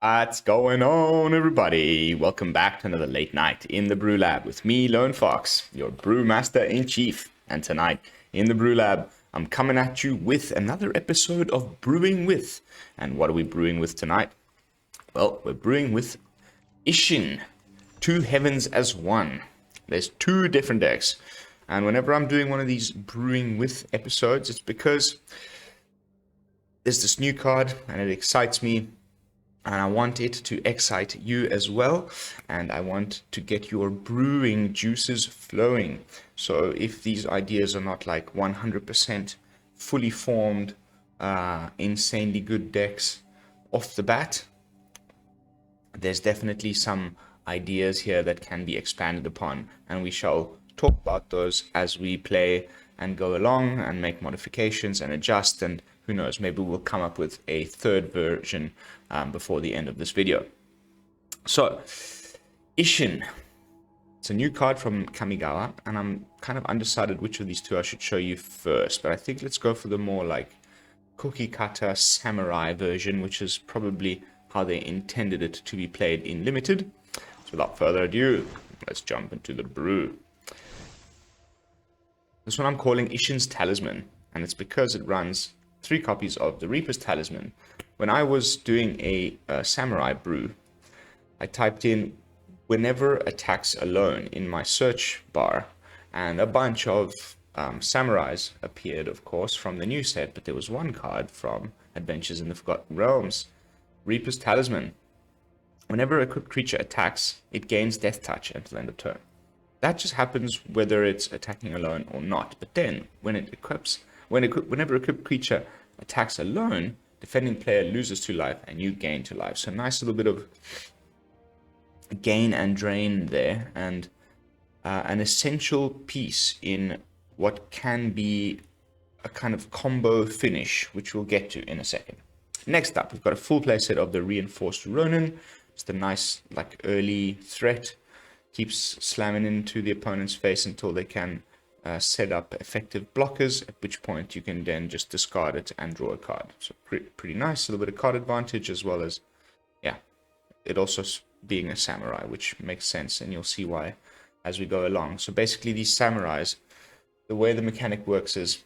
What's going on, everybody? Welcome back to another late night in the Brew Lab with me, Lone Fox, your brewmaster in chief. And tonight in the Brew Lab, I'm coming at you with another episode of Brewing with. And what are we brewing with tonight? Well, we're brewing with Isshin, Two Heavens as One. There's two different decks. And whenever I'm doing one of these Brewing with episodes, it's because there's this new card and it excites me. And I want it to excite you as well, and I want to get your brewing juices flowing. So if these ideas are not like 100% fully formed, insanely good decks off the bat, there's definitely some ideas here that can be expanded upon, and we shall talk about those as we play and go along and make modifications and adjust, and who knows, maybe we'll come up with a third version before the end of this video. So, Isshin. It's a new card from Kamigawa, and I'm kind of undecided which of these two I should show you first, but I think let's go for the more like cookie cutter samurai version, which is probably how they intended it to be played in Limited. So without further ado, let's jump into the brew. This one I'm calling Isshin's Talisman, and it's because it runs 3 copies of the Reaper's Talisman. When I was doing a samurai brew, I typed in whenever attacks alone in my search bar, and a bunch of samurais appeared, of course, from the new set, but there was one card from Adventures in the Forgotten Realms, Reaper's Talisman. Whenever a equipped creature attacks, it gains Death Touch until end of turn. That just happens whether it's attacking alone or not, but then when it equips, whenever a equipped creature attacks alone, defending player loses 2 life and you gain 2 life. So nice little bit of gain and drain there, and an essential piece in what can be a kind of combo finish, which we'll get to in a second. Next up, we've got a full playset of the Reinforced Ronin. It's the nice like early threat, keeps slamming into the opponent's face until they can set up effective blockers, at which point you can then just discard it and draw a card. So pretty nice, a little bit of card advantage, as well as, yeah, it also being a samurai, which makes sense, and you'll see why as we go along. So basically these samurais, the way the mechanic works is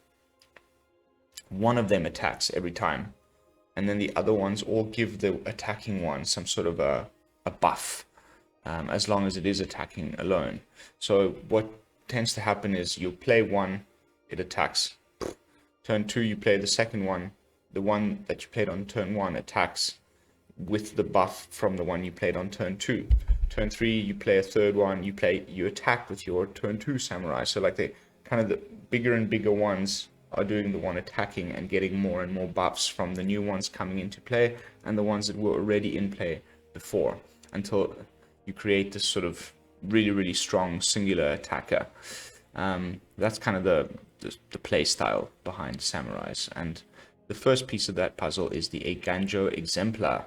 one of them attacks every time, and then the other ones all give the attacking one some sort of a buff, as long as it is attacking alone. So what tends to happen is you play one, it attacks. Turn 2, you play the second one. The one that you played on turn 1 attacks with the buff from the one you played on turn 2. Turn 3, you play a third one. You attack with your turn 2 samurai. So like the bigger and bigger ones are doing the one attacking and getting more and more buffs from the new ones coming into play and the ones that were already in play before, until you create this sort of really strong singular attacker. That's kind of the play style behind samurais, and the first piece of that puzzle is the Eiganjo Exemplar.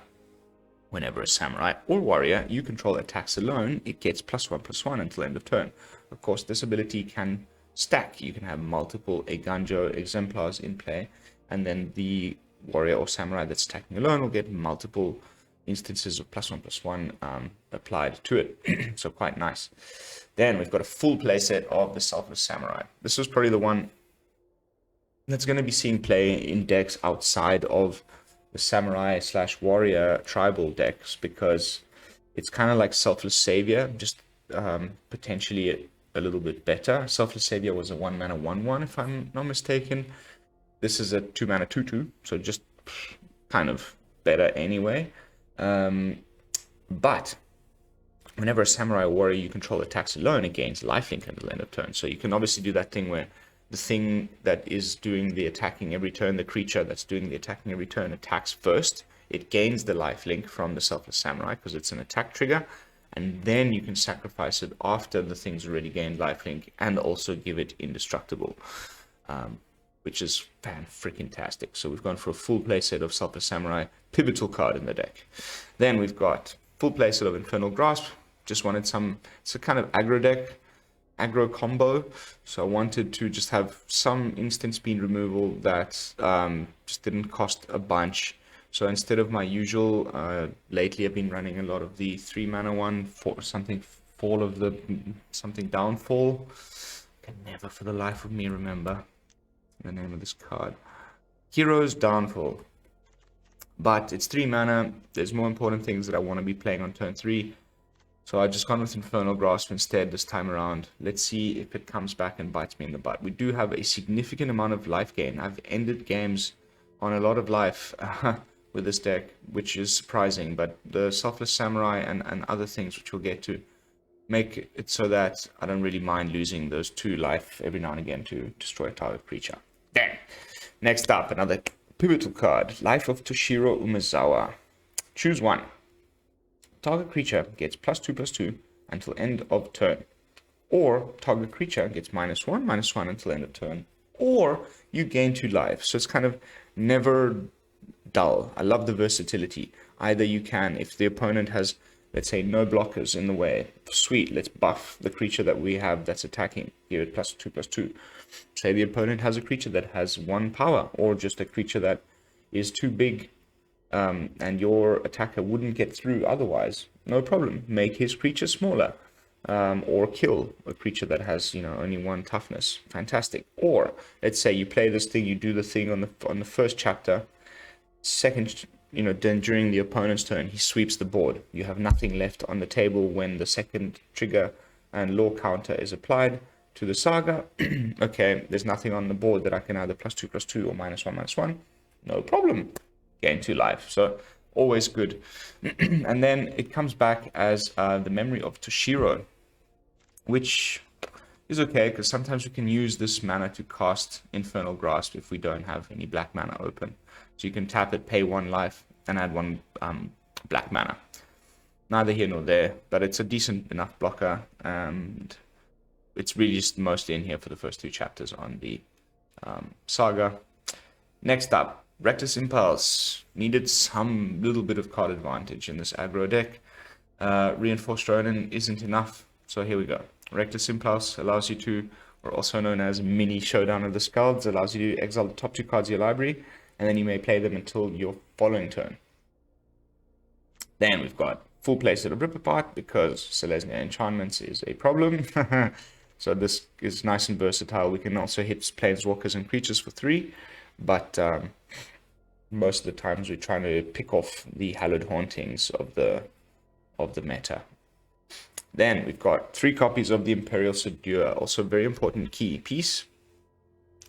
Whenever a samurai or warrior you control attacks alone, it gets +1/+1 until end of turn. Of course, this ability can stack. You can have multiple Eiganjo Exemplars in play, and then the warrior or samurai that's attacking alone will get multiple instances of +1/+1 applied to it. So quite nice. Then we've got a full playset of the Selfless Samurai. This was probably the one that's going to be seen play in decks outside of the samurai / warrior tribal decks, because it's kind of like Selfless Savior, just potentially a little bit better. Selfless Savior was a 1-mana 1/1 if I'm not mistaken. This is a 2-mana 2/2, so just kind of better anyway. But whenever a samurai or warrior you control attacks alone, it gains lifelink until the end of turn. So you can obviously do that thing where the thing that is doing the attacking every turn, the creature that's doing the attacking every turn, attacks first. It gains the lifelink from the Selfless Samurai because it's an attack trigger, and then you can sacrifice it after the thing's already gained lifelink and also give it indestructible, which is fan-freaking-tastic. So we've gone for a full playset of Selfless Samurai, pivotal card in the deck. Then we've got full playset of Infernal Grasp. Just wanted it's a kind of aggro deck, aggro combo. So I wanted to just have some instant speed removal that just didn't cost a bunch, So instead of my usual, lately I've been running a lot of the 3 mana one for something fall of the something downfall. I can never for the life of me remember the name of this card. Hero's Downfall. But it's 3 mana. There's more important things that I want to be playing on turn 3. So I just gone with Infernal Grasp instead this time around. Let's see if it comes back and bites me in the butt. We do have a significant amount of life gain. I've ended games on a lot of life with this deck, which is surprising. But the Selfless Samurai and other things, which we'll get to, make it so that I don't really mind losing those 2 life every now and again to destroy a target creature. Then, next up, another pivotal card. Life of Toshiro Umezawa. Choose one. Target creature gets +2/+2 until end of turn. Or target creature gets -1/-1 until end of turn. Or you gain 2 life. So it's kind of never dull. I love the versatility. Either you can, if the opponent has, let's say, no blockers in the way, sweet, let's buff the creature that we have that's attacking. Give it +2/+2. Say the opponent has a creature that has 1 power, or just a creature that is too big and your attacker wouldn't get through otherwise. No problem. Make his creature smaller. Or kill a creature that has, only 1 toughness. Fantastic. Or let's say you play this thing, you do the thing on the first chapter. Second, then during the opponent's turn, he sweeps the board. You have nothing left on the table when the second trigger and law counter is applied to the saga. Okay, there's nothing on the board that I can either +2/+2 or -1/-1. No problem. Gain 2 life. So always good. And then it comes back as the Memory of Toshiro, which is okay because sometimes we can use this mana to cast Infernal Grasp if we don't have any black mana open. So you can tap it, pay 1 life, and add 1 black mana. Neither here nor there, but it's a decent enough blocker, and it's really just mostly in here for the first 2 chapters on the saga. Next up, Reckless Impulse. Needed some little bit of card advantage in this aggro deck. Reinforced Ronin isn't enough, so here we go. Reckless Impulse allows you to, or also known as Mini Showdown of the Skalds, allows you to exile the top 2 cards of your library, and then you may play them until your following turn. Then we've got full playset of Rip Apart, because Selesnya Enchantments is a problem. So this is nice and versatile. We can also hit Planeswalkers and creatures for 3, but most of the times we're trying to pick off the Hallowed Hauntings of the meta. Then we've got 3 copies of the Imperial Subduer, also a very important key piece.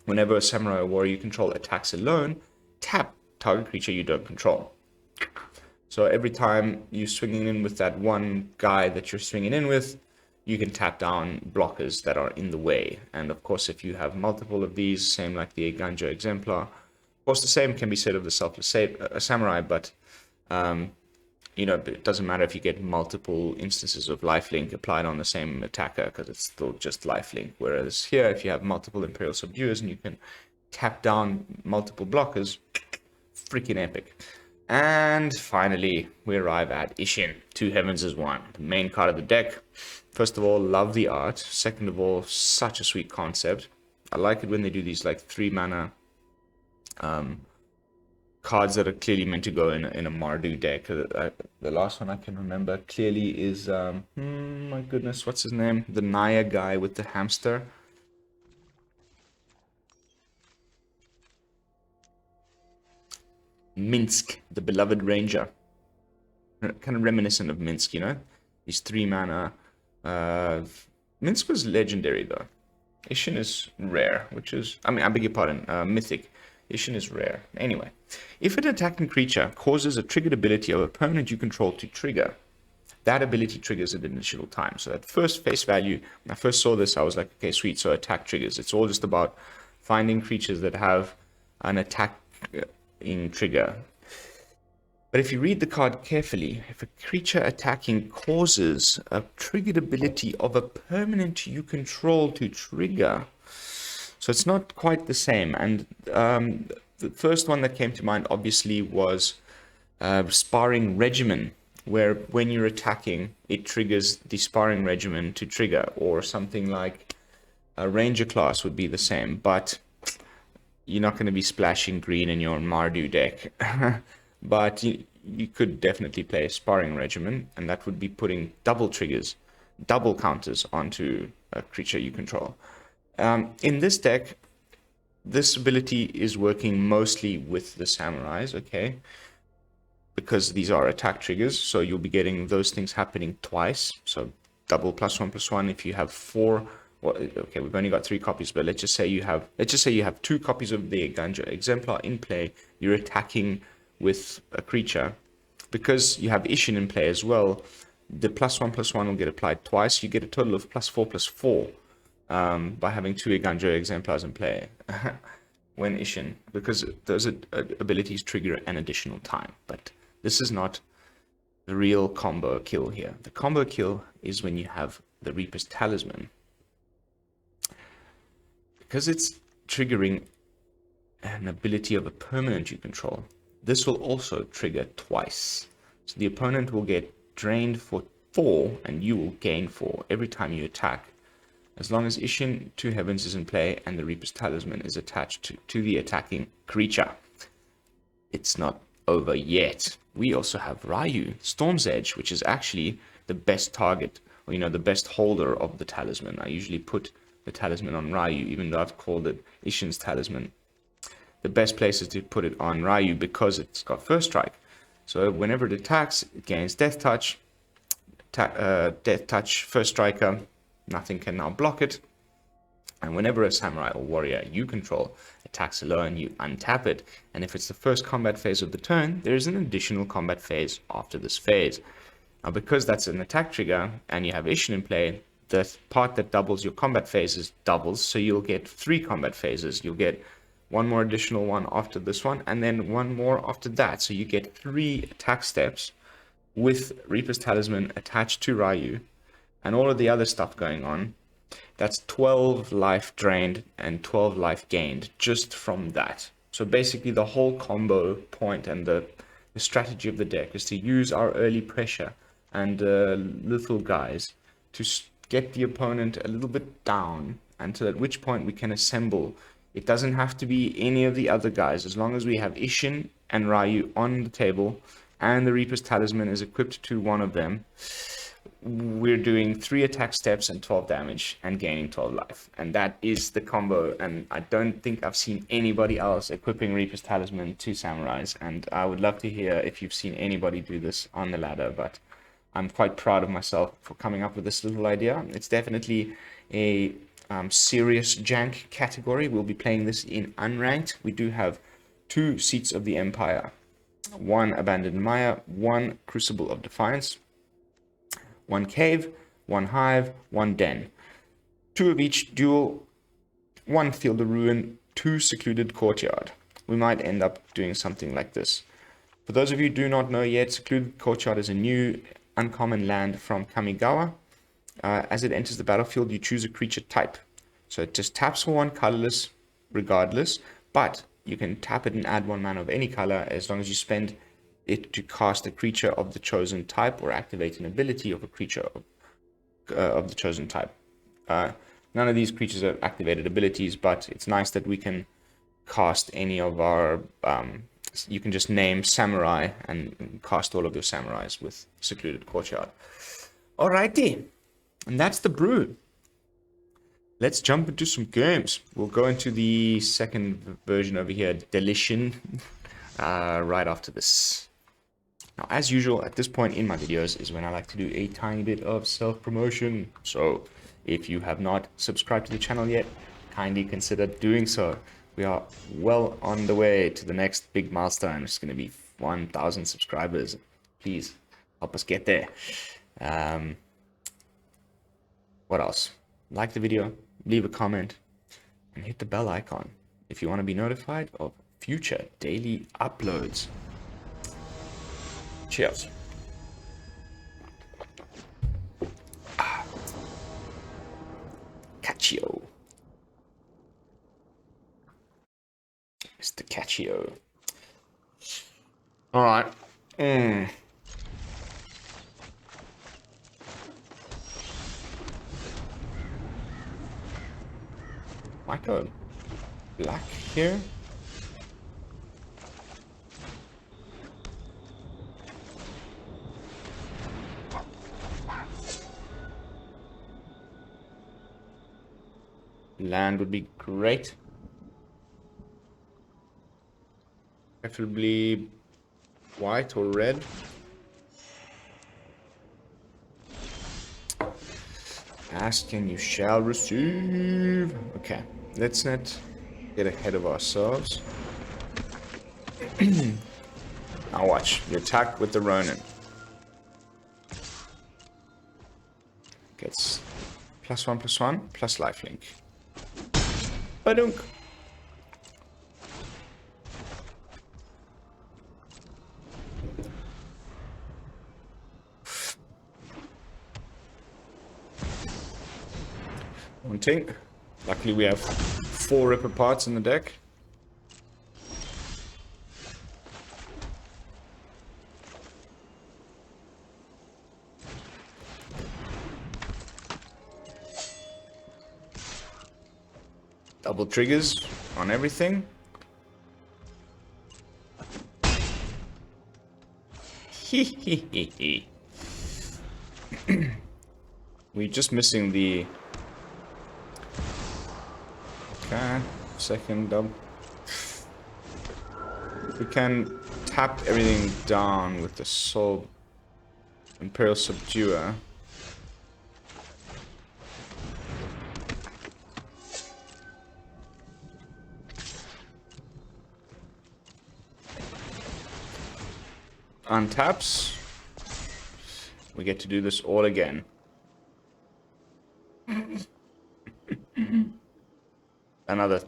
Whenever a samurai or warrior you control attacks alone, tap target creature you don't control. So every time you're swinging in with that one guy that you're swinging in with, you can tap down blockers that are in the way. And of course, if you have multiple of these, same like the Eiganjo Exemplar. Of course, the same can be said of the Selfless Samurai, but it doesn't matter if you get multiple instances of lifelink applied on the same attacker, because it's still just lifelink. Whereas here, if you have multiple Imperial Subduers and you can tap down multiple blockers, freaking epic. And finally, we arrive at Isshin, 2 Heavens as 1, the main card of the deck. First of all, love the art. Second of all, such a sweet concept. I like it when they do these like 3 mana cards that are clearly meant to go in a Mardu deck. The last one I can remember clearly is, my goodness, what's his name? The Naya guy with the hamster. Minsk, the Beloved Ranger. Kind of reminiscent of Minsk, These 3 mana. Minsk was legendary though. Isshin is rare, I beg your pardon, mythic. Isshin is rare. Anyway, if an attacking creature causes a triggered ability of opponent you control to trigger, that ability triggers at initial time. So at first face value, when I first saw this, I was like, okay, sweet, so attack triggers. It's all just about finding creatures that have an attack in trigger. But if you read the card carefully, if a creature attacking causes a triggered ability of a permanent you control to trigger, so it's not quite the same. And the first one that came to mind obviously was Sparring Regimen, where when you're attacking, it triggers the Sparring Regimen to trigger, or something like a Ranger class would be the same, but you're not going to be splashing green in your Mardu deck. but you could definitely play a sparring regimen, and that would be putting double triggers, double counters onto a creature you control. In this deck, this ability is working mostly with the samurais, okay? Because these are attack triggers, so you'll be getting those things happening twice. So double +1/+1 if you have 4. Well, okay, we've only got 3 copies, but let's just say you have 2 copies of the Eiganjo Exemplar in play. You're attacking with a creature. Because you have Isshin in play as well, the +1/+1 will get applied twice. You get a total of +4/+4 by having 2 Eiganjo Exemplars in play when Isshin, because those abilities trigger an additional time. But this is not the real combo kill here. The combo kill is when you have the Reaper's Talisman. Because it's triggering an ability of a permanent you control, this will also trigger twice. So the opponent will get drained for 4 and you will gain 4 every time you attack. As long as Isshin 2 Heavens is in play and the Reaper's Talisman is attached to the attacking creature. It's not over yet. We also have Raiyuu, Storm's Edge, which is actually the best target, or the best holder of the Talisman. I usually put the Talisman on Raiyuu, even though I've called it Isshin's Talisman. The best place is to put it on Raiyuu because it's got First Strike. So whenever it attacks, it gains Death Touch. Death Touch, First Striker, nothing can now block it. And whenever a samurai or warrior you control attacks alone, you untap it. And if it's the first combat phase of the turn, there is an additional combat phase after this phase. Now, because that's an attack trigger and you have Isshin in play, the part that doubles your combat phases doubles. So you'll get 3 combat phases. You'll get one more additional one after this one, and then one more after that. So you get 3 attack steps with Reaper's Talisman attached to Raiyuu and all of the other stuff going on. That's 12 life drained and 12 life gained just from that. So basically the whole combo point and the strategy of the deck is to use our early pressure and lethal guys to get the opponent a little bit down until at which point we can assemble. It doesn't have to be any of the other guys. As long as we have Isshin and Raiyuu on the table and the Reaper's Talisman is equipped to one of them, we're doing 3 attack steps and 12 damage and gaining 12 life. And that is the combo. And I don't think I've seen anybody else equipping Reaper's Talisman to samurais. And I would love to hear if you've seen anybody do this on the ladder. But I'm quite proud of myself for coming up with this little idea. It's definitely a serious jank category. We'll be playing this in unranked. We do have 2 Seats of the Empire, 1 Abandoned Mire, 1 Crucible of Defiance, 1 Cave, 1 Hive, 1 Den, 2 of each duel, 1 Field of Ruin, 2 Secluded Courtyard. We might end up doing something like this. For those of you who do not know yet, Secluded Courtyard is a new uncommon land from Kamigawa. As it enters the battlefield, you choose a creature type. So it just taps for 1 colorless regardless, but you can tap it and add 1 mana of any color as long as you spend it to cast a creature of the chosen type or activate an ability of a creature of the chosen type. None of these creatures have activated abilities, but it's nice that we can cast any of our... you can just name Samurai and cast all of your Samurais with Secluded Courtyard. Alrighty, and that's the brew. Let's jump into some games. We'll go into the second version over here, Del-Isshin, right after this. Now, as usual, at this point in my videos is when I like to do a tiny bit of self-promotion. So if you have not subscribed to the channel yet, kindly consider doing so. We are well on the way to the next big milestone. It's going to be 1,000 subscribers. Please help us get there. What else? Like the video, leave a comment, and hit the bell icon if you want to be notified of future daily uploads. Cheers. Caccio. Mr. Caccio. All right. Might go black here. Land would be great. Preferably white or red. Ask and you shall receive. Okay, let's not get ahead of ourselves. Now watch. You attack with the Ronin. Gets +1/+1 plus lifelink. Badunk. One tink. Luckily we have 4 Ripper parts in the deck. Double triggers on everything. We're just missing the... Okay, second double. We can tap everything down with the Soul Imperial Subduer. Untaps. We get to do this all again. Another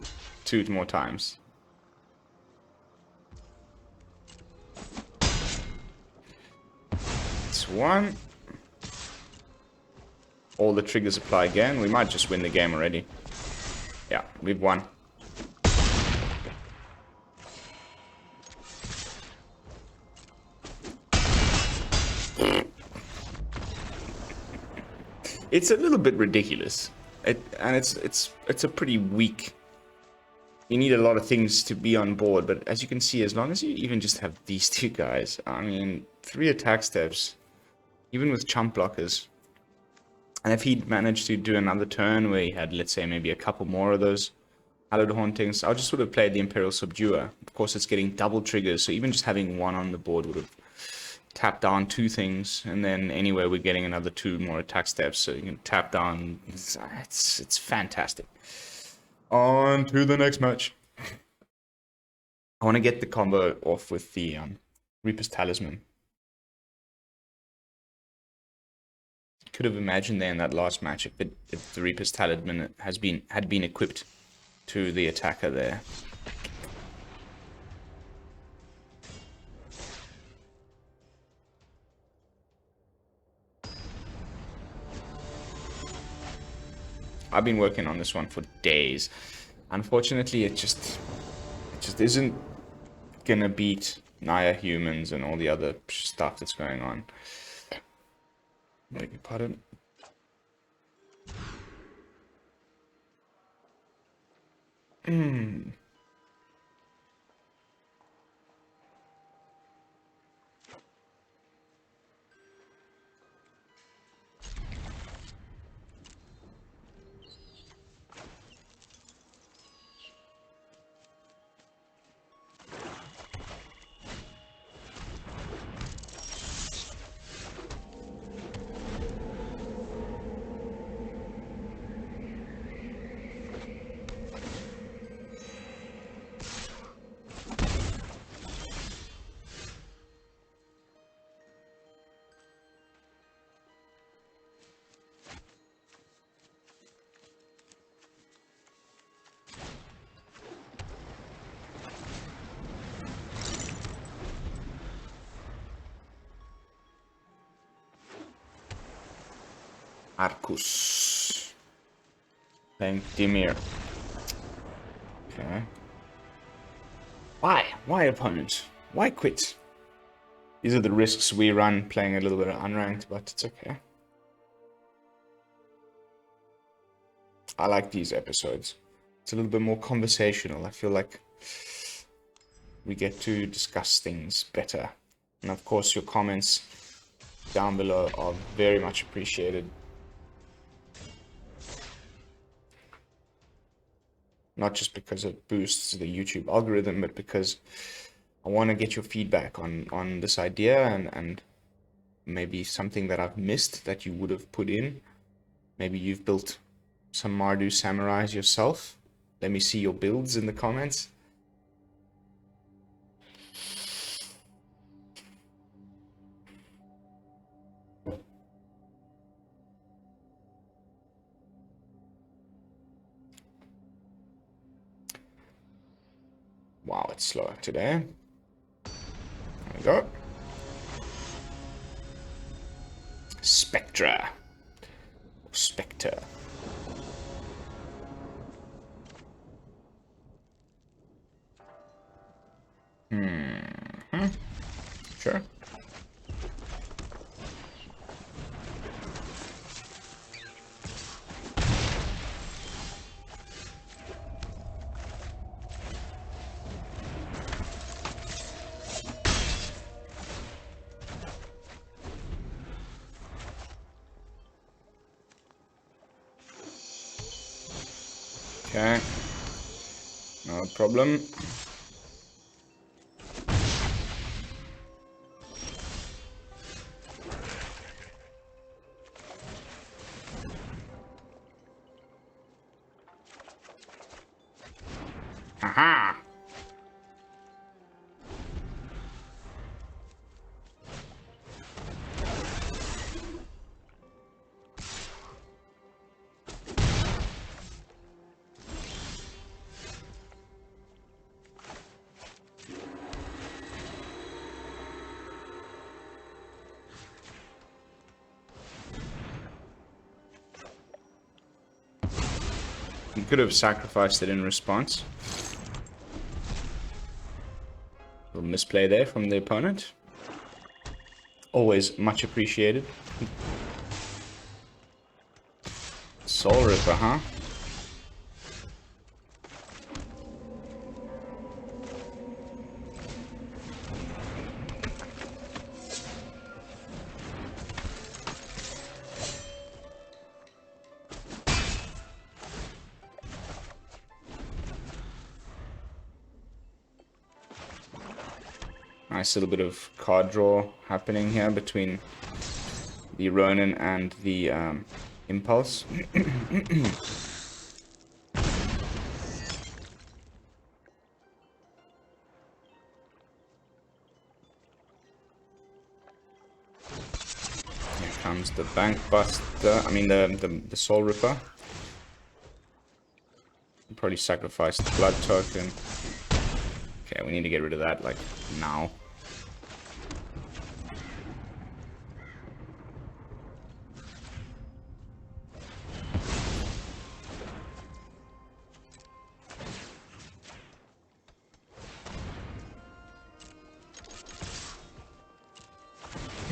2 more times. It's 1. All the triggers apply again. We might just win the game already. Yeah, we've won. It's a little bit ridiculous, and it's a pretty weak. You need a lot of things to be on board, but as you can see, as long as you even just have these 2 guys, I mean, 3 attack steps, even with chump blockers. And if he'd managed to do another turn where he had, let's say, maybe a couple more of those Hallowed Hauntings, I just would have played the Imperial Subduer. Of course, it's getting double triggers, so even just having 1 on the board would have tap down 2 things, and then anyway we're getting another 2 more attack steps, so you can tap down. It's fantastic. On to the next match. I want to get the combo off with the Reaper's Talisman. Could have imagined there in that last match if the Reaper's Talisman had been equipped to the attacker there. I've been working on this one for days. Unfortunately, it just isn't gonna beat Naya Humans and all the other stuff that's going on. Beg your pardon. Arcus. Playing Dimir. Okay. Why? Why, opponent? Why quit? These are the risks we run playing a little bit of unranked, but it's okay. I like these episodes. It's a little bit more conversational. I feel like we get to discuss things better. And of course, your comments down below are very much appreciated. Not just because it boosts the YouTube algorithm, but because I want to get your feedback on this idea and maybe something that I've missed that you would have put in. Maybe you've built some Mardu Samurais yourself. Let me see your builds in the comments. Wow, it's slower today. There we go. Spectra. Spectre. Sure. Okay. No problem. Aha! You could have sacrificed it in response. A little misplay there from the opponent. Always much appreciated. Soul Ripper, huh? Nice little bit of card draw happening here between the Ronin and the Impulse. Here comes the Bank Buster, the Soul Ripper. Probably sacrifice the Blood Token. Okay, we need to get rid of that, like, now.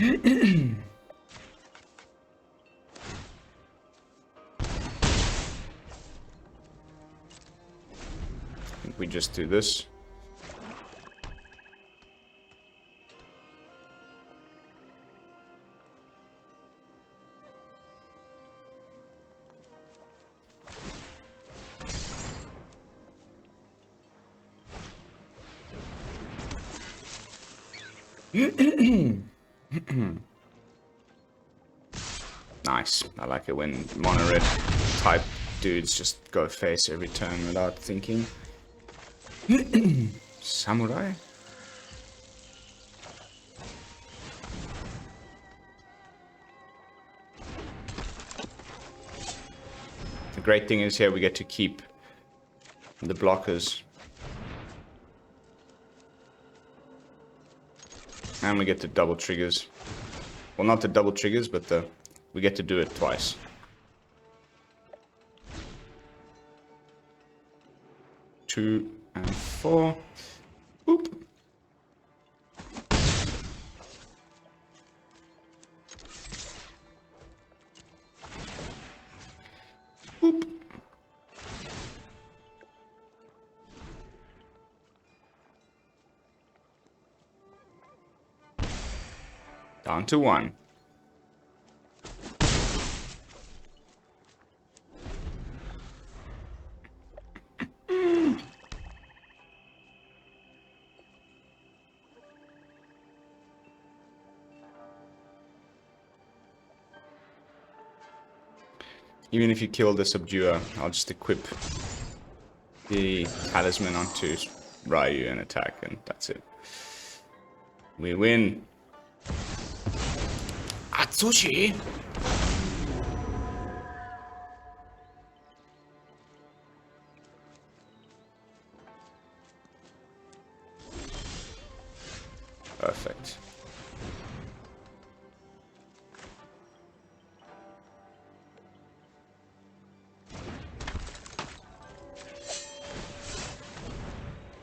I think we just do this. Nice. I like it when mono red type dudes just go face every turn without thinking. Samurai? The great thing is here we get to keep the blockers. And we get the double triggers. Well, not the double triggers, but we get to do it twice. Two and four. Boop. Boop. Down to one. Even if you kill the Subduer, I'll just equip the Talisman onto Raiyuu and attack, and that's it. We win. Atsushi! Perfect.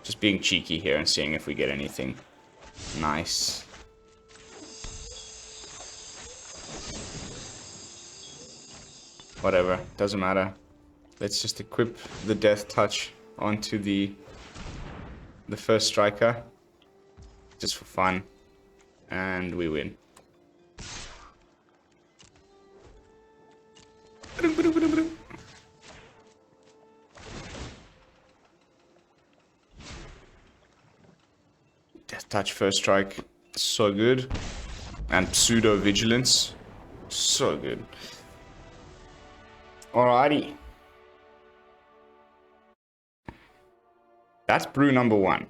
Just being cheeky here and seeing if we get anything nice. Whatever, doesn't matter. Let's just equip the Death Touch onto the first striker. Just for fun. And we win. Death Touch first strike. So good. And Pseudo Vigilance. So good. Alrighty. That's brew number 1.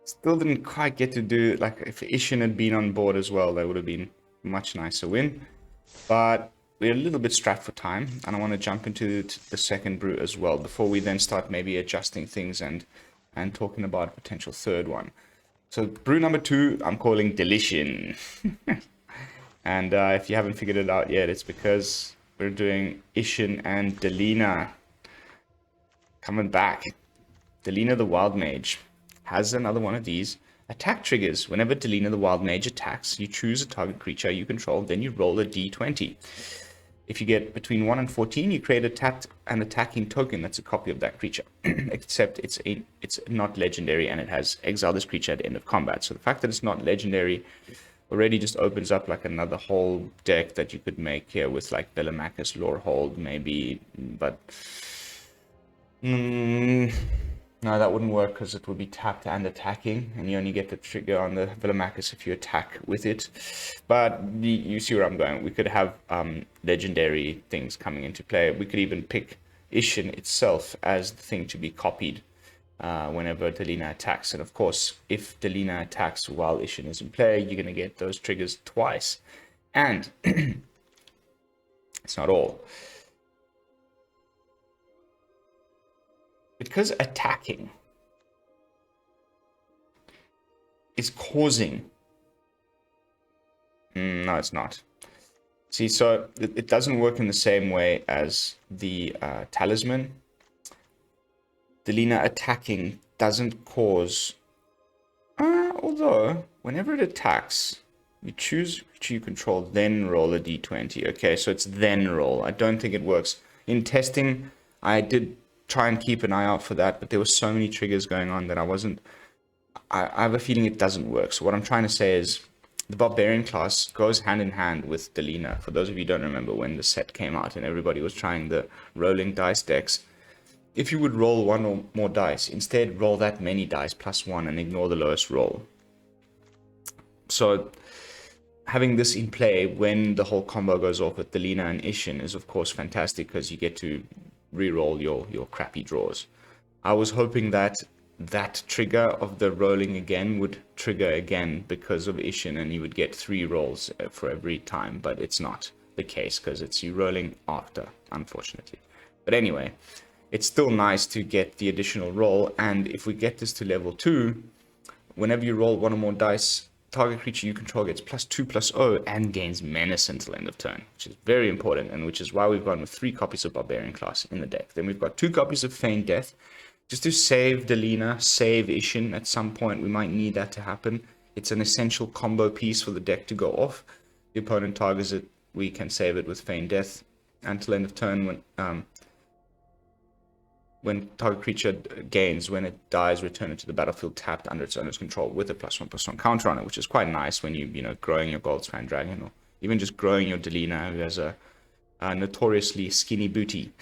Still didn't quite get to do, like, if Isshin had been on board as well, that would have been a much nicer win. But we're a little bit strapped for time, and I want to jump into the second brew as well, before we then start maybe adjusting things and talking about a potential third one. So brew number 2, I'm calling Del-Isshin. And if you haven't figured it out yet, it's because we're doing Isshin and Delina. Coming back. Delina the Wild Mage has another one of these. Attack triggers. Whenever Delina the Wild Mage attacks, you choose a target creature you control, then you roll a d20. If you get between 1 and 14, you create an attacking token that's a copy of that creature. Except it's not legendary, and it has exile this creature at the end of combat. So the fact that it's not legendary already just opens up like another whole deck that you could make here with like Velomachus, Lorehold maybe, but no, that wouldn't work because it would be tapped and attacking, and you only get the trigger on the Velomachus if you attack with it. But you see where I'm going. We could have legendary things coming into play. We could even pick Isshin itself as the thing to be copied whenever Delina attacks. And of course, if Delina attacks while Isshin is in play, you're going to get those triggers twice. And it's not all. Because attacking is causing... no, it's not. See, so it doesn't work in the same way as the Talisman. Delina attacking doesn't cause... although, whenever it attacks, you choose which you control, then roll a d20. Okay, so it's then roll. I don't think it works. In testing, I did try and keep an eye out for that, but there were so many triggers going on that I have a feeling it doesn't work. So what I'm trying to say is the Barbarian class goes hand in hand with Delina. For those of you who don't remember when the set came out and everybody was trying the rolling dice decks, if you would roll one or more dice, instead roll that many dice plus 1 and ignore the lowest roll. So having this in play when the whole combo goes off with Delina and Isshin is of course fantastic, because you get to re-roll your crappy draws. I was hoping that that trigger of the rolling again would trigger again because of Isshin, and you would get 3 rolls for every time, but it's not the case because it's you rolling after, unfortunately. But anyway, it's still nice to get the additional roll, and if we get this to level 2, whenever you roll 1 or more dice, target creature you control gets +2/+0 and gains menace until end of turn, which is very important, and which is why we've gone with 3 copies of Barbarian class in the deck. Then we've got 2 copies of Feigned Death, just to save Delina, save Isshin. At some point we might need that to happen. It's an essential combo piece for the deck to go off. The opponent targets it, we can save it with Feigned Death until end of turn. When target creature gains, when it dies, return it to the battlefield tapped under its owner's control with a +1/+1 counter on it, which is quite nice when you growing your Goldspan Dragon, or even just growing your Delina, who has a notoriously skinny booty.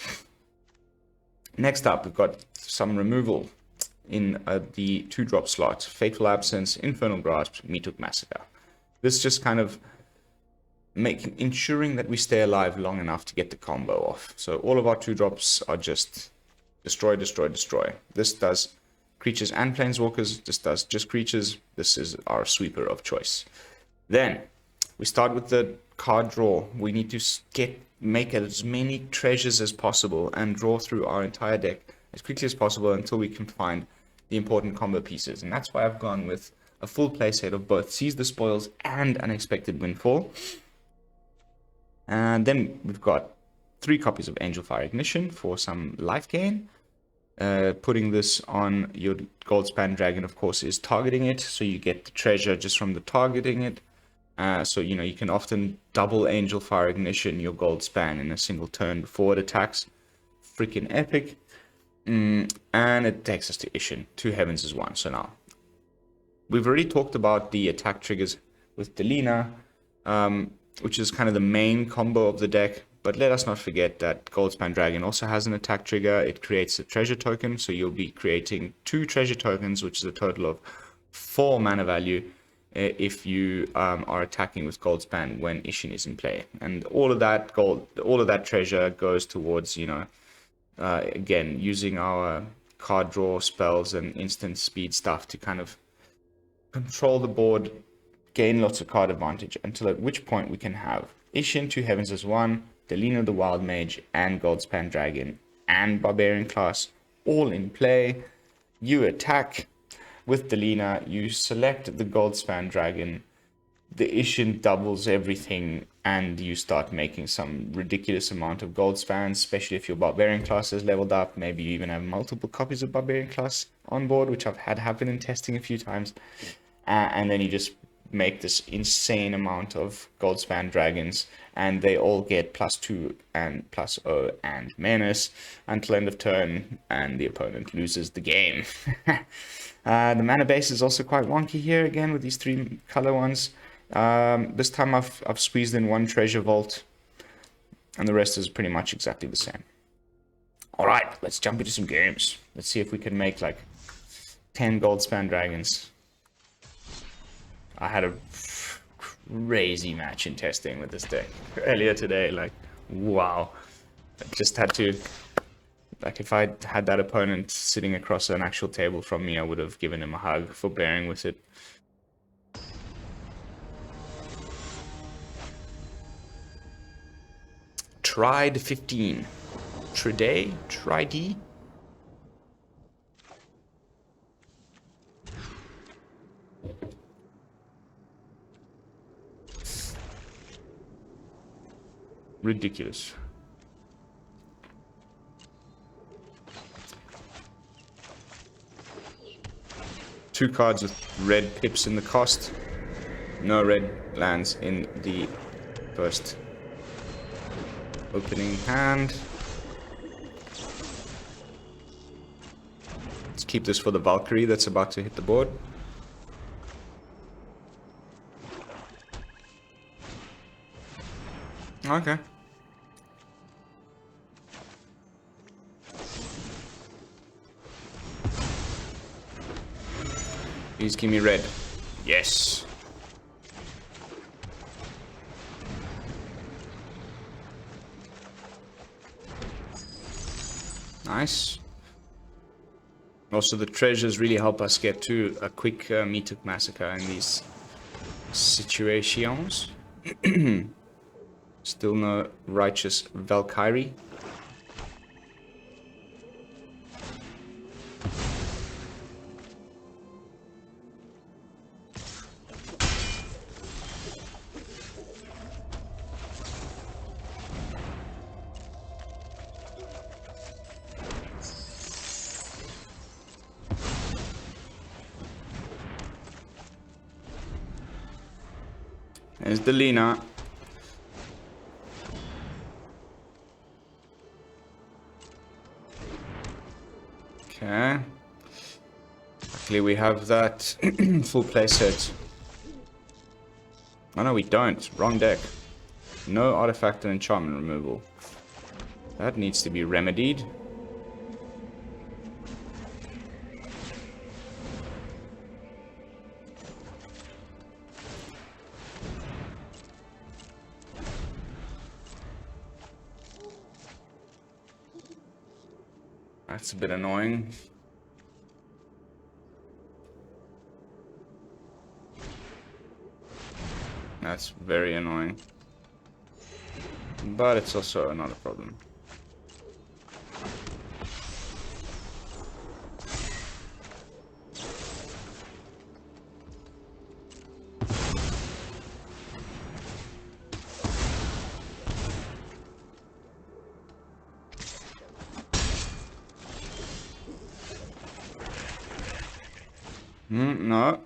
Next up, we've got some removal in the 2-drop slot. Fateful Absence, Infernal Grasp, Meathook Massacre. This just kind of ensuring that we stay alive long enough to get the combo off. So all of our 2-drops are just destroy, destroy, destroy. This does creatures and planeswalkers. This does just creatures. This is our sweeper of choice. Then we start with the card draw. We need to make as many treasures as possible and draw through our entire deck as quickly as possible until we can find the important combo pieces. And that's why I've gone with a full playset of both Seize the Spoils and Unexpected Windfall. And then we've got 3 copies of Angelfire Ignition for some life gain. Putting this on your Goldspan Dragon, of course, is targeting it, so you get the treasure just from the targeting it. So, you know, you can often double Angelfire Ignition your Goldspan in a single turn before it attacks. Freaking epic. And it takes us to Isshin. 2 heavens is 1. So now, we've already talked about the attack triggers with Delina, which is kind of the main combo of the deck. But let us not forget that Goldspan Dragon also has an attack trigger. It creates a treasure token, so you'll be creating 2 treasure tokens, which is a total of 4 mana value if you are attacking with Goldspan when Isshin is in play. And all of that treasure goes towards, you know, again, using our card draw spells and instant speed stuff to kind of control the board, gain lots of card advantage, until at which point we can have Isshin 2 heavens as 1, Delina the Wild Mage, and Goldspan Dragon, and Barbarian class all in play. You attack with Delina, you select the Goldspan Dragon, the Isshin doubles everything, and you start making some ridiculous amount of Goldspans, especially if your Barbarian class is leveled up. Maybe you even have multiple copies of Barbarian class on board, which I've had happen in testing a few times. And then you just make this insane amount of Goldspan Dragons, and they all get +2 and +0 and menace until end of turn, and the opponent loses the game. The mana base is also quite wonky here, again, with these 3 color ones. This time I've squeezed in 1 treasure vault, and the rest is pretty much exactly the same. Alright, let's jump into some games. Let's see if we can make like 10 Goldspan Dragons. I had a crazy match in testing with this deck earlier today. Like, wow. I just had to, like, if I had that opponent sitting across an actual table from me, I would have given him a hug for bearing with it. Tried 15. Triday? Tridy? Ridiculous. Two cards with red pips in the cost. No red lands in the first opening hand. Let's keep this for the Valkyrie that's about to hit the board. Okay. Please give me red. Yes. Nice. Also, the treasures really help us get to a quick Meatuk Massacre in these situations. Still no righteous Valkyrie. There's Delina. Okay. Luckily we have that full playset. Oh no, we don't. Wrong deck. No artifact and enchantment removal. That needs to be remedied. That's a bit annoying. That's very annoying. But it's also not a problem. No.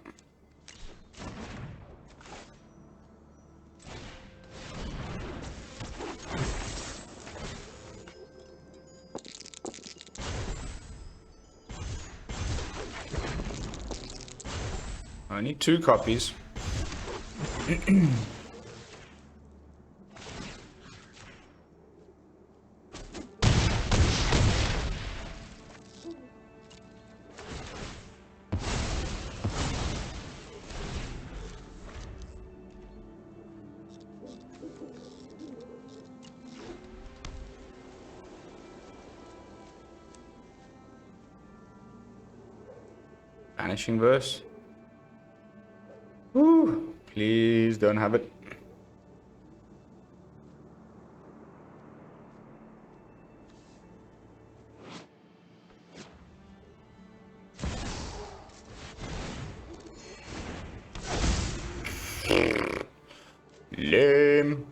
I need 2 copies. Vanishing verse. Woo! Please don't have it. Lame.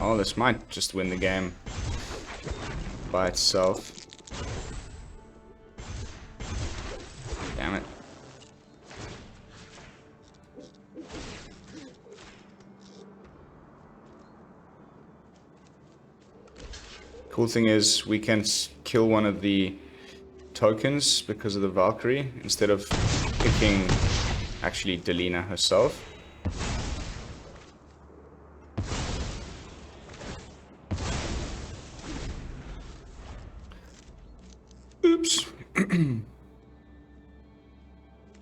Oh, this might just win the game by itself. Damn it. Cool thing is we can kill one of the tokens because of the Valkyrie instead of picking actually Delina herself. Oops.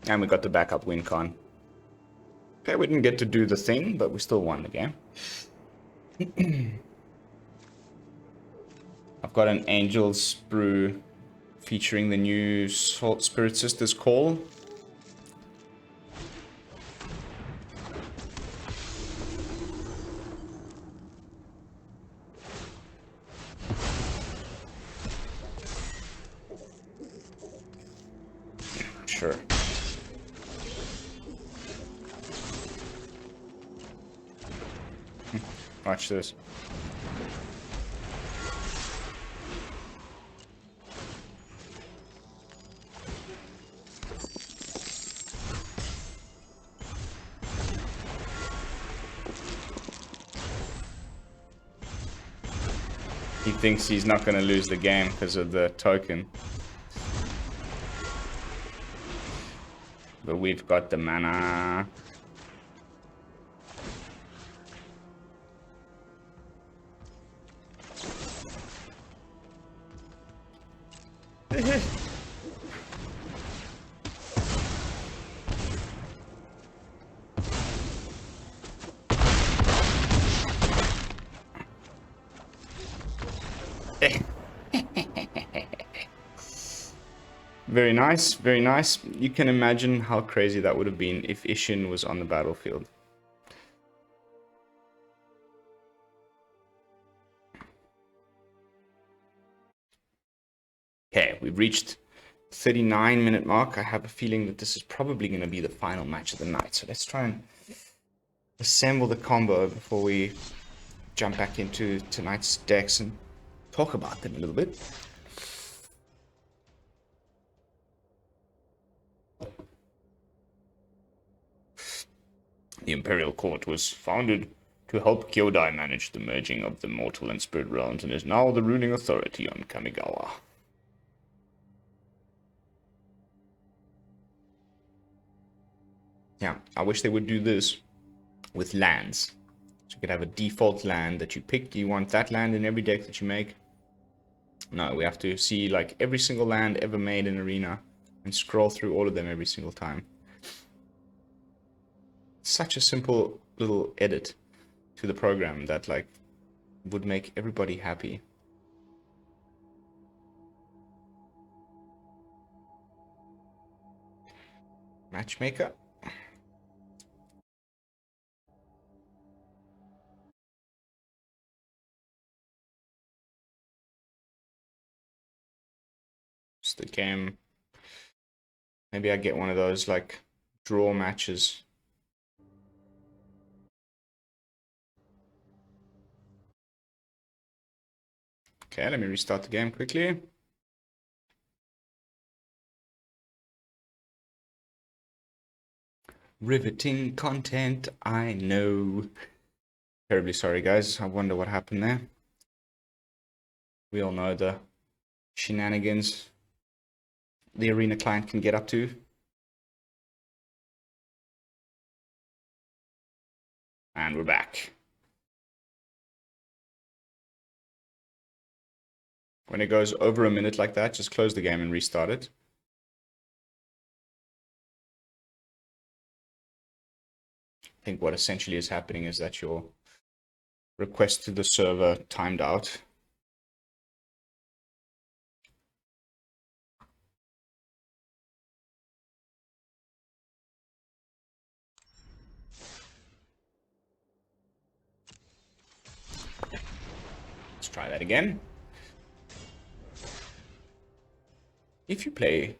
And we got the backup win con. Okay, we didn't get to do the thing, but we still won the game. I've got an Angel's Brew featuring the new Salt Spirit Sisters call. Sure. Watch this. He thinks he's not going to lose the game because of the token. But we've got the mana. Very nice, very nice. You can imagine how crazy that would have been if Isshin was on the battlefield. Okay, we've reached 39-minute mark. I have a feeling that this is probably going to be the final match of the night. So let's try and assemble the combo before we jump back into tonight's decks and talk about them a little bit. The Imperial Court was founded To help Kyodai manage the merging of the mortal and spirit realms, and is now the ruling authority on Kamigawa. Yeah, I wish they would do this with lands. So you could have a default land that you pick. You want that land in every deck that you make. No, we have to see like every single land ever made in Arena and scroll through all of them every single time. Such a simple little edit to the program that like would make everybody happy. Matchmaker. It's the game. Maybe I get one of those like draw matches. Okay, let me restart the game quickly. Riveting content, I know. Terribly sorry, guys. I wonder what happened there. We all know the shenanigans the Arena client can get up to. And we're back. When it goes over a minute like that, just close the game and restart it. I think what essentially is happening is that your request to the server timed out. Let's try that again. If you play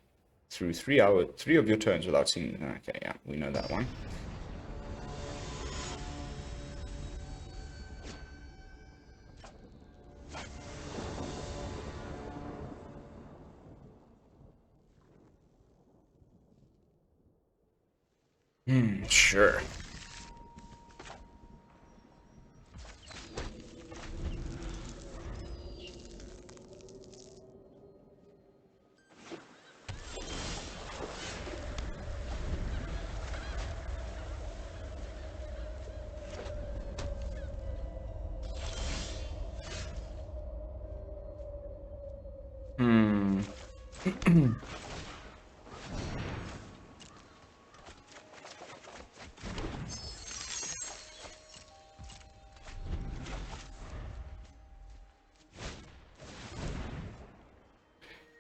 through 3 of your turns without seeing... Okay, yeah, we know that one. Sure.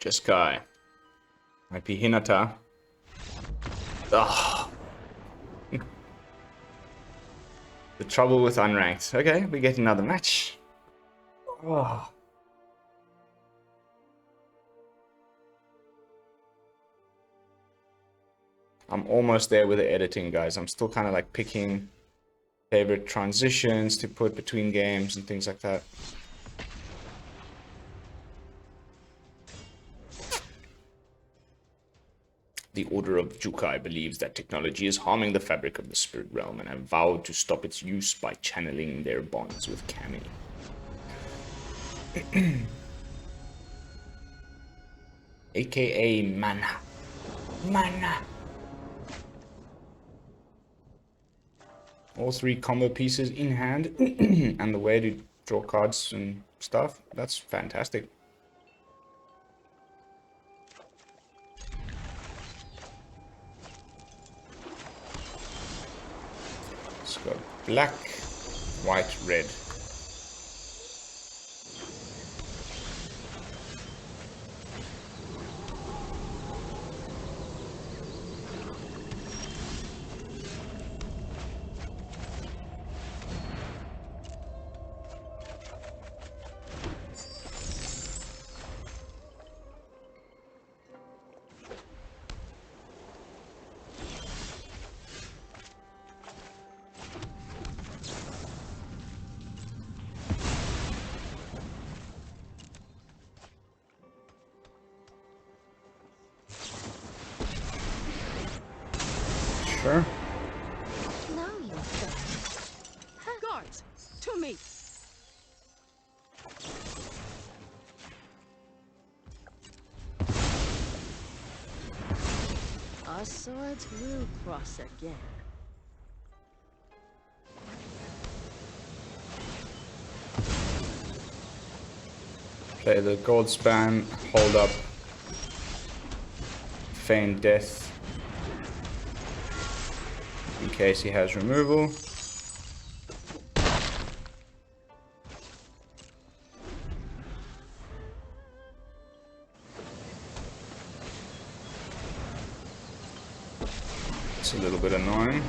Just Kai. Might be Hinata. Ugh. The trouble with unranked. Okay, we get another match. Oh. I'm almost there with the editing, guys. I'm still kind of like picking favorite transitions to put between games and things like that. The Order of Jukai believes that technology is harming the fabric of the spirit realm and have vowed to stop its use by channeling their bonds with Kami. AKA Mana. Mana! All 3 combo pieces in hand and the way to draw cards and stuff. That's fantastic. Let's go black, white, red. Sure. Now you guards, to me! Our swords will cross again. Play the gold span, hold up, feign death in case he has removal. It's a little bit annoying.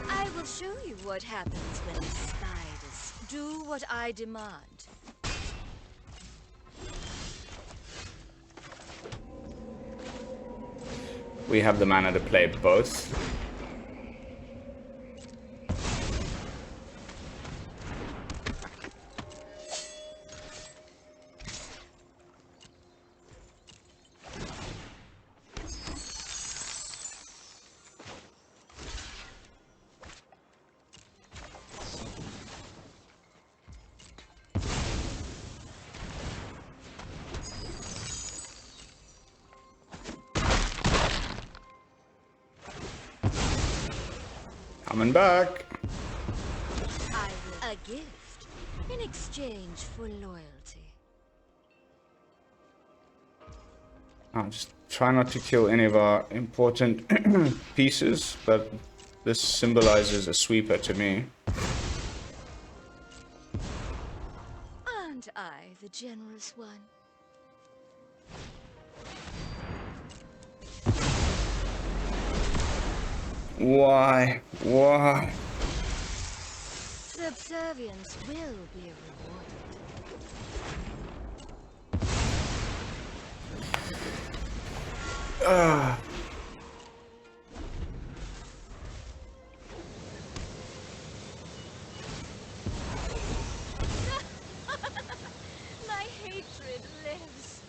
I will show you what happens when the spiders do what I demand. We have the mana to play both. Coming back. I will a gift in exchange for loyalty. I'll just try not to kill any of our important pieces, but this symbolizes a sweeper to me. Aren't I the generous one? Why? Why? Subservience will be rewarded. My hatred lives.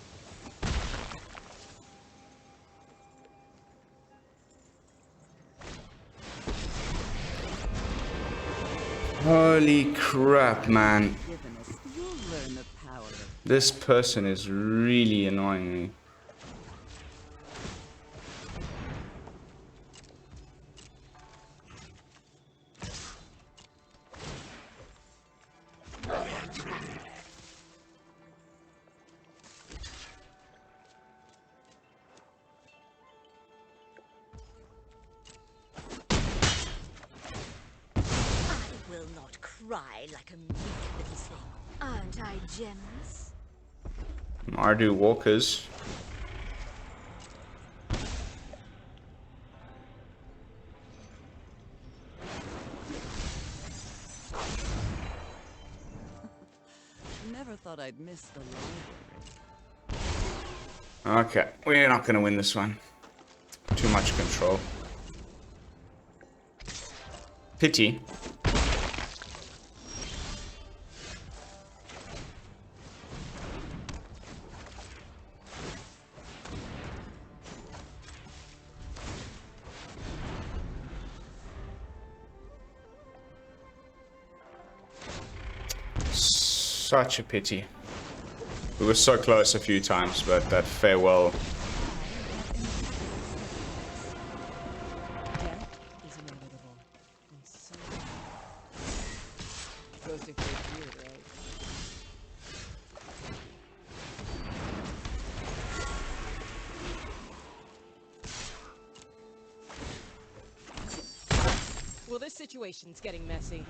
Holy crap, man. You'll learn the power of This person is really annoying me. cry like a meek little thing. Aren't I generous? Mardu walkers. Never thought I'd miss the library. Okay, we're not gonna win this one. Too much control. Pity. Such a pity. We were so close a few times, but that farewell. Death is inevitable. And so goes if you're weird, right? Well, this situation's getting messy.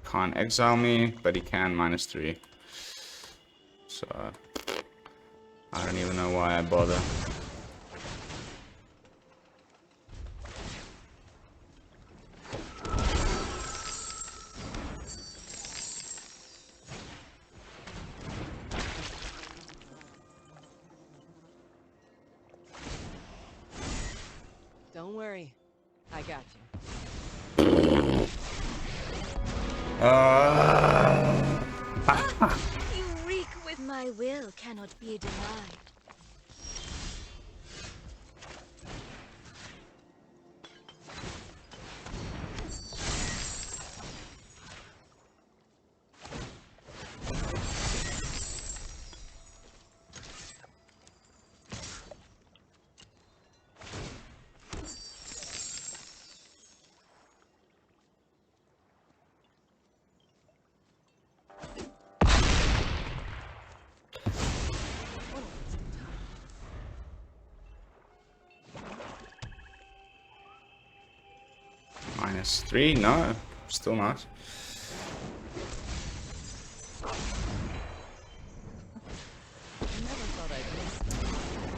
Can't exile me, but he can -3. So I don't even know why I bother. Don't worry, I got you. You reek with my will cannot be denied. Nice. 3? No, still not.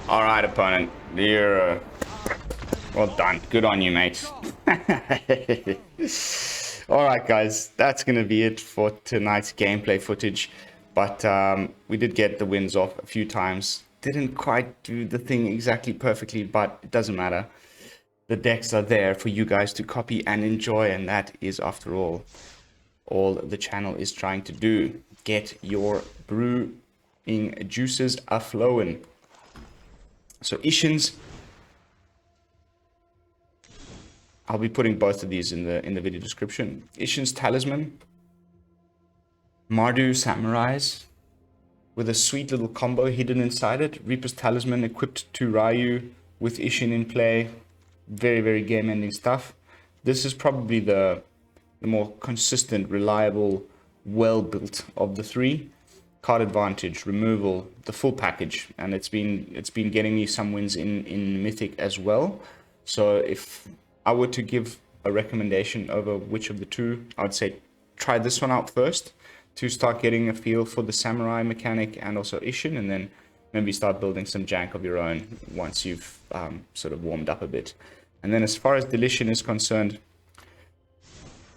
Alright, opponent. You're... well done. Good on you, mate. Alright, guys. That's going to be it for tonight's gameplay footage. But we did get the wins off a few times. Didn't quite do the thing exactly perfectly, but it doesn't matter. The decks are there for you guys to copy and enjoy, and that is, after all the channel is trying to do. Get your brewing juices a-flowing. So Isshin's, I'll be putting both of these in the video description. Isshin's Talisman, Mardu Samurais, with a sweet little combo hidden inside it. Reaper's Talisman equipped to Raiyuu with Isshin in play. Very, very game-ending stuff. This is probably the more consistent, reliable, well-built of the three. Card advantage, removal, the full package, and it's been getting me some wins in Mythic as well. So if I were to give a recommendation over which of the two, I would say try this one out first to start getting a feel for the Samurai mechanic and also Isshin, and then maybe start building some jank of your own once you've sort of warmed up a bit. And then as far as Del-Isshin is concerned,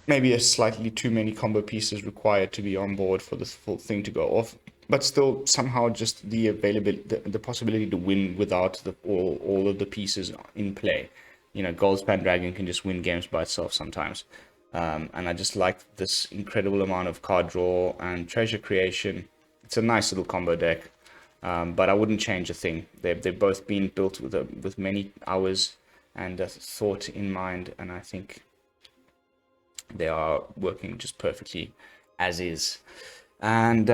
maybe a slightly too many combo pieces required to be on board for the full thing to go off, but still somehow just the availability, the possibility to win without all of the pieces in play. You know, Goldspan Dragon can just win games by itself sometimes. And I just like this incredible amount of card draw and treasure creation. It's a nice little combo deck, but I wouldn't change a thing. They've both been built with many hours and thought in mind, and I think they are working just perfectly as is. And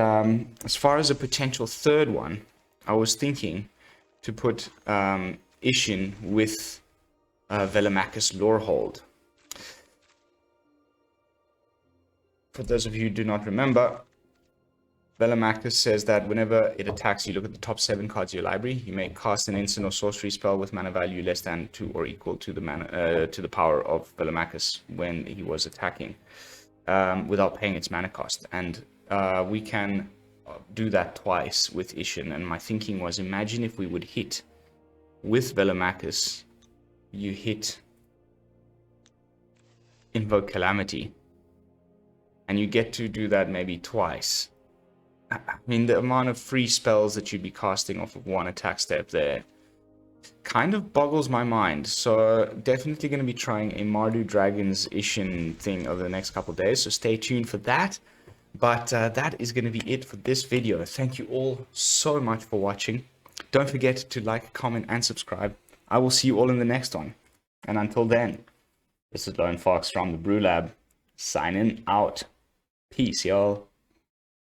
as far as a potential third one, I was thinking to put Isshin with Velomachus Lorehold. For those of you who do not remember, Velomachus says that whenever it attacks, you look at the top 7 cards of your library. You may cast an instant or sorcery spell with mana value less than 2 or equal to the power of Velomachus when he was attacking, without paying its mana cost. And we can do that twice with Isshin. And my thinking was, imagine if we would hit with Velomachus, you hit Invoke Calamity, and you get to do that maybe twice. I mean, the amount of free spells that you'd be casting off of one attack step there kind of boggles my mind. So definitely going to be trying a Mardu Dragons Isshin thing over the next couple of days, so stay tuned for that. But that is going to be it for this video. Thank you all so much for watching. Don't forget to like, comment, and subscribe. I will see you all in the next one. And until then, this is Lone Fox from the BrewLab, signing out. Peace, y'all.